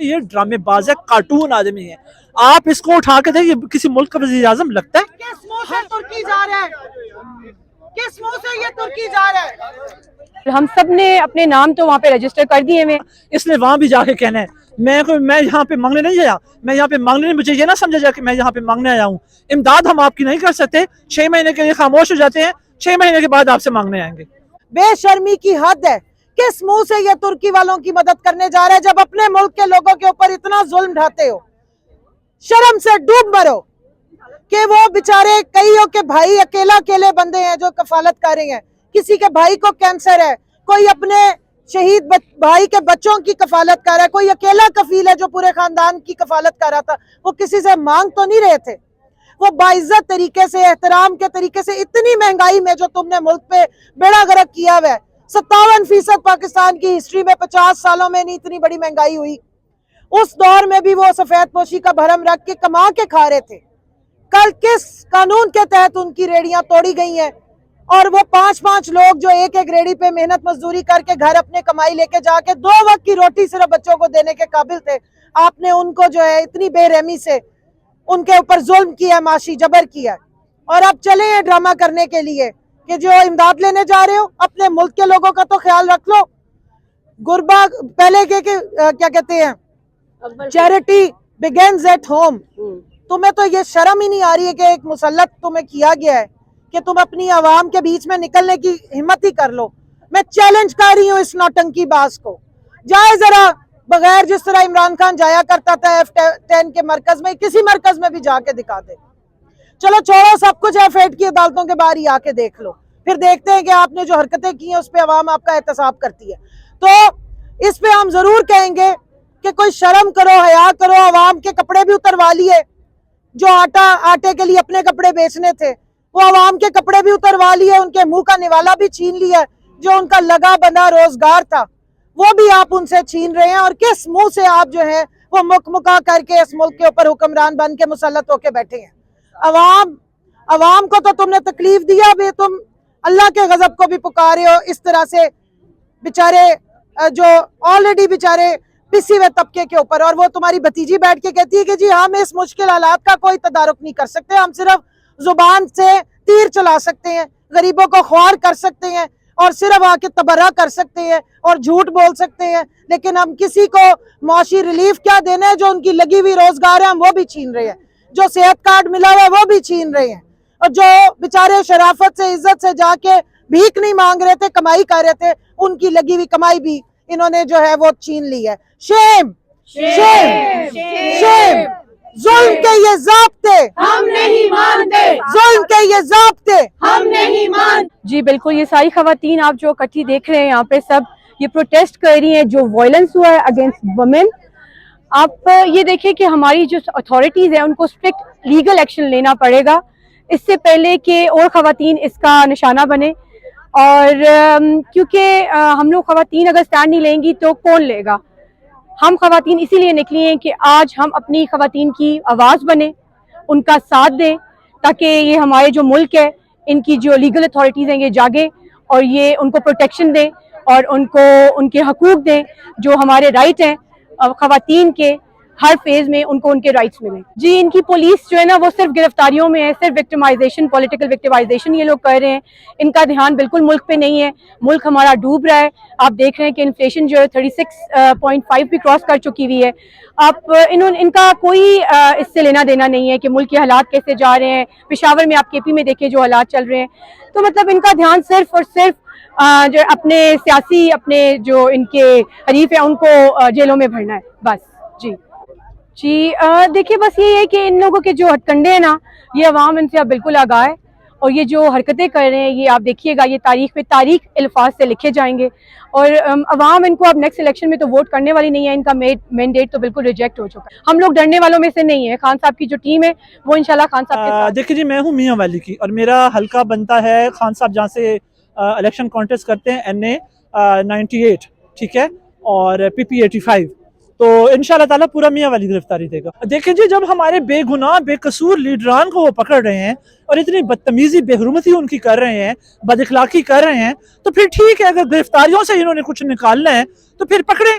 یہ ڈرامے باز ہے, کارٹون آدمی ہے. آپ اس کو اٹھا کے دیکھیں, کسی ملک کا وزیر اعظم لگتا ہے؟ کس منہ سے ترکی جا رہا ہے, کس منہ سے یہ ترکی جا رہا ہے؟ ہم سب نے اپنے نام تو وہاں پہ رجسٹر کر دیے ہوئے. اس نے وہاں بھی جا کے کہنا ہے میں یہاں پہ مانگنے نہیں آیا, میں یہاں پہ مانگنے نہیں, مجھے یہ نہ سمجھا جائے کہ میں یہاں پہ مانگنے آیا ہوں. امداد ہم آپ کی نہیں کر سکتے, 6 مہینے کے لیے خاموش ہو جاتے ہیں, 6 مہینے کے بعد آپ سے مانگنے آئیں گے. بے شرمی کی حد ہے. کس منہ سے یہ ترکی والوں کی مدد کرنے جا رہا ہے جب اپنے ملک کے لوگوں کے اوپر اتنا ظلم ڈھاتے ہو؟ شرم سے ڈوب مرو کہ وہ بیچارے کئیوں کے بھائی اکیلے بندے ہیں جو کفالت کر رہے ہیں. کسی کے بھائی کو کینسر ہے, کوئی اپنے شہید بھائی کے بچوں کی کفالت کر رہا ہے, کوئی اکیلا کفیل ہے جو پورے خاندان کی کفالت کر رہا تھا. وہ کسی سے مانگ تو نہیں رہے تھے, وہ باعزت طریقے سے, احترام کے طریقے سے. اتنی مہنگائی میں جو تم نے ملک پہ بیڑا غرق کیا ہوا ہے, 57% پاکستان کی ہسٹری میں 50 سالوں میں نہیں اتنی بڑی مہنگائی ہوئی. اس دور میں بھی وہ سفید پوشی کا بھرم رکھ کے کما کے کھا رہے تھے. کل کس قانون کے تحت ان کی ریڑیاں توڑی گئی ہیں, اور وہ 5 لوگ جو ایک ریڑی پہ محنت مزدوری کر کے گھر اپنے کمائی لے کے جا کے 2 وقت کی روٹی صرف بچوں کو دینے کے قابل تھے, آپ نے ان کو جو ہے اتنی بے رحمی سے ان کے اوپر ظلم کیا, معاشی جبر کیا. اور اب چلے ہیں ڈرامہ کرنے کے لیے کہ جو امداد لینے جا رہے ہو, اپنے ملک کے لوگوں کا تو خیال رکھ لو. غربا پہلے کے کیا کہتے ہیں, چیریٹی بگنز ایٹ ہوم. تمہیں تو یہ شرم ہی نہیں آ رہی ہے کہ ایک مسلط تمہیں کیا گیا ہے کہ تم اپنی عوام کے بیچ میں نکلنے کی ہمت ہی کر لو. میں چیلنج کر رہی ہوں اس نوٹنکی باز کو, جائے ذرا بغیر جس طرح عمران خان جایا کرتا تھا F10 کے مرکز میں, کسی مرکز میں بھی جا کے دکھا دے. چلو چھوڑو سب کچھ, F8 کی عدالتوں کے باہر ہی آ کے دیکھ لو, پھر دیکھتے ہیں کہ آپ نے جو حرکتیں کی ہیں اس پہ عوام آپ کا احتساب کرتی ہے. تو اس پہ ہم ضرور کہیں گے کہ کوئی شرم کرو, حیا کرو. عوام کے کپڑے بھی اتروا لیے, جو آٹے کے لیے اپنے کپڑے بیچنے تھے وہ عوام کے کپڑے بھی اتروا لیے, ان کے منہ کا نوالا بھی چھین لیا, جو ان کا لگا بنا روزگار تھا وہ بھی آپ ان سے چھین رہے ہیں. اور کس منہ سے آپ جو ہے وہ مکا کر کے اس ملک کے اوپر حکمران بن کے مسلط ہو کے بیٹھے ہیں. عوام کو تو تم نے تکلیف دیا, بھی تم اللہ کے غضب کو بھی پکارے ہو اس طرح سے بیچارے جو آلریڈی بیچارے پسی ہوئے طبقے کے اوپر. اور وہ تمہاری بھتیجی بیٹھ کے کہتی ہے کہ جی ہم اس مشکل حالات کا کوئی تدارک نہیں کر سکتے, ہم صرف زبان سے تیر چلا سکتے ہیں, غریبوں کو خوار کر سکتے ہیں, اور صرف آ کے تبرہ کر سکتے ہیں اور جھوٹ بول سکتے ہیں, لیکن ہم کسی کو معاشی ریلیف کیا دینا ہے؟ جو ان کی لگی ہوئی روزگار ہے ہم وہ بھی چھین رہے ہیں, جو صحت کارڈ ملا ہوا ہے وہ بھی چھین رہے ہیں, اور جو بیچارے شرافت سے عزت سے جا کے بھیک نہیں مانگ رہے تھے, کمائی کر رہے تھے, ان کی لگی ہوئی کمائی بھی انہوں نے جو ہے وہ چھین لی ہے. شیم شیم شیم. ظلم کے یہ ضابطے ہم نہیں مانتے, ظلم کے یہ ضابطے ہم نہیں مانتے. جی بالکل, یہ ساری خواتین آپ جو اکٹھی دیکھ رہے ہیں یہاں پہ سب یہ پروٹیسٹ کر رہی ہیں جو وائلنس ہوا ہے اگینسٹ وومن. آپ یہ دیکھیں کہ ہماری جو اتھارٹیز ہیں ان کو اسٹرکٹ لیگل ایکشن لینا پڑے گا اس سے پہلے کہ اور خواتین اس کا نشانہ بنے. اور کیونکہ ہم لوگ خواتین اگر سٹینڈ نہیں لیں گی تو کون لے گا؟ ہم خواتین اسی لیے نکلی ہیں کہ آج ہم اپنی خواتین کی آواز بنیں, ان کا ساتھ دیں, تاکہ یہ ہمارے جو ملک ہے ان کی جو لیگل اتھارٹیز ہیں یہ جاگیں اور یہ ان کو پروٹیکشن دیں اور ان کو ان کے حقوق دیں, جو ہمارے رائٹ ہیں خواتین کے ہر فیز میں ان کو ان کے رائٹس ملیں. جی ان کی پولیس جو ہے نا وہ صرف گرفتاریوں میں ہے, صرف وکٹمائزیشن, پولیٹیکل وکٹمائزیشن یہ لوگ کر رہے ہیں. ان کا دھیان بالکل ملک پہ نہیں ہے, ملک ہمارا ڈوب رہا ہے. آپ دیکھ رہے ہیں کہ انفلیشن جو ہے 36.5 بھی کراس کر چکی ہوئی ہے. آپ ان کا کوئی اس سے لینا دینا نہیں ہے کہ ملک کے حالات کیسے جا رہے ہیں. پشاور میں آپ کے پی میں دیکھیں جو حالات چل رہے ہیں, تو مطلب ان کا دھیان صرف اور صرف جو اپنے سیاسی اپنے جو ان کے حریف ہیں ان کو جیلوں میں بھرنا ہے بس. جی دیکھیے بس یہ ہے کہ ان لوگوں کے جو ہتھ کنڈے ہیں نا یہ عوام ان سے اب بالکل آگاہ ہے, اور یہ جو حرکتیں کر رہے ہیں یہ آپ دیکھیے گا یہ تاریخ پہ تاریخ الفاظ سے لکھے جائیں گے, اور عوام ان کو اب نیکسٹ الیکشن میں تو ووٹ کرنے والی نہیں ہے. ان کا مینڈیٹ تو بالکل ریجیکٹ ہو چکا ہے. ہم لوگ ڈرنے والوں میں سے نہیں ہیں. خان صاحب کی جو ٹیم ہے وہ انشاءاللہ خان صاحب کے ساتھ. دیکھیے جی میں ہوں میاں والی کی, اور میرا حلقہ بنتا ہے خان صاحب جہاں سے الیکشن کانٹیسٹ کرتے ہیں NA 98, ٹھیک ہے, اور PP 85. تو انشاءاللہ تعالیٰ پورا میاں والی گرفتاری دے گا. دیکھیں جی جب ہمارے بے گناہ بے قصور لیڈران کو وہ پکڑ رہے ہیں اور اتنی بدتمیزی بے حرمتی ان کی کر رہے ہیں, بد اخلاقی کر رہے ہیں, تو پھر ٹھیک ہے, اگر گرفتاریوں سے انہوں نے کچھ نکالنا ہے تو پھر پکڑیں,